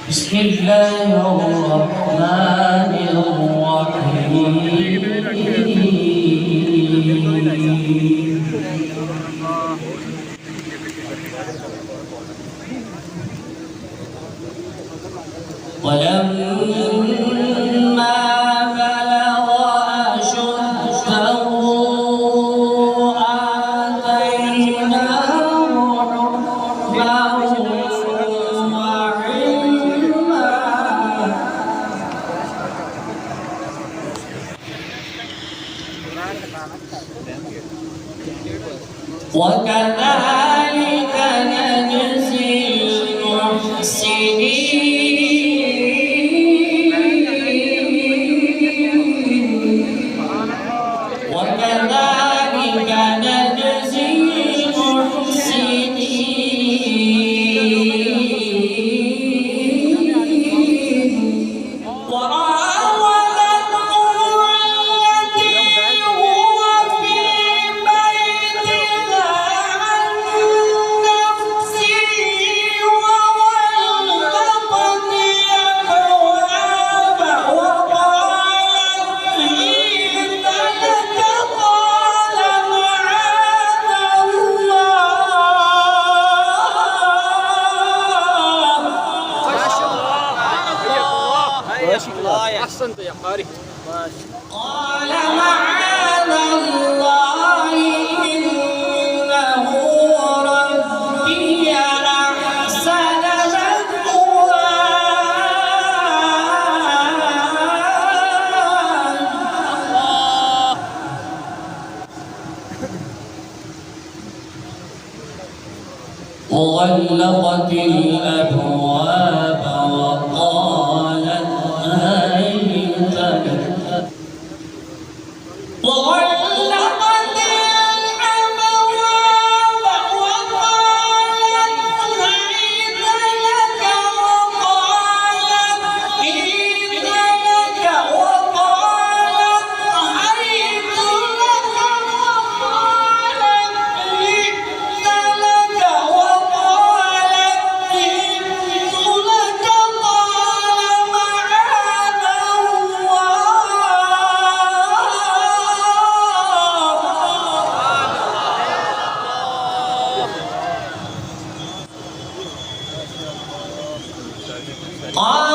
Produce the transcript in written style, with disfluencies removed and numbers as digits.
بسم الله الرحمن الرحيم ولما بلغ أشده آتيناه حكما وعلما وكذلك نجزي المحسنين وكذلك نجزي المحسنين وراودته التي هو في بيتها عن نفسه وغلقت الأبواب وقالت حيث لك قال معاذ الله. أحسنت يا قارئ. قال معاذ الله إنه ربي أحسن مثواي وغلقت الأبواب وقالت هيت لك وغلقت الأبواب وقالت هيت لك وقالت هيت لك وقالت هيت لك وقالت هيت لك وقالت هيت لك قال معاذ الله قال